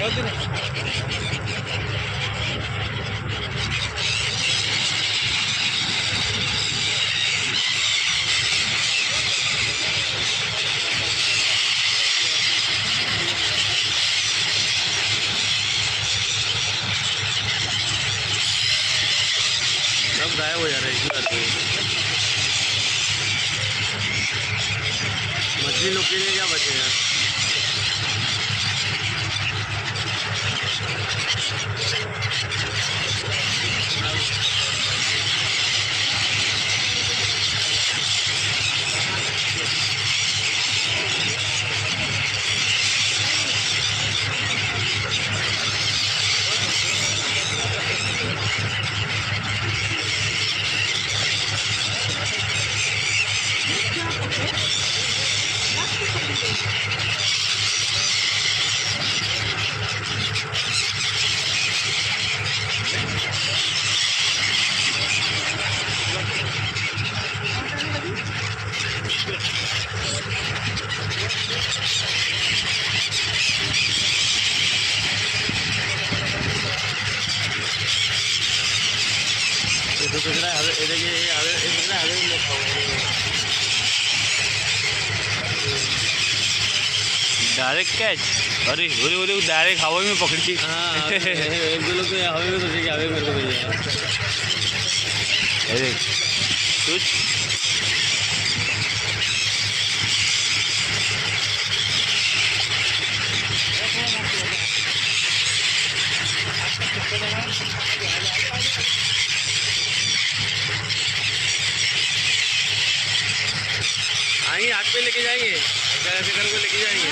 सब गायब हो जा रहे हैं इधर। मछली लोग के लिए क्या बचेगा? Direct catch. अरे बोले डायरेक्ट हवा में पकड़ी। हाँ एक दो लोग तो हवा में सोचे कि हवा मेरे को मिल जाए। अरे कुछ आएंगे, हाथ पे लेके जाएंगे, ऐसे करके लेके जाएंगे।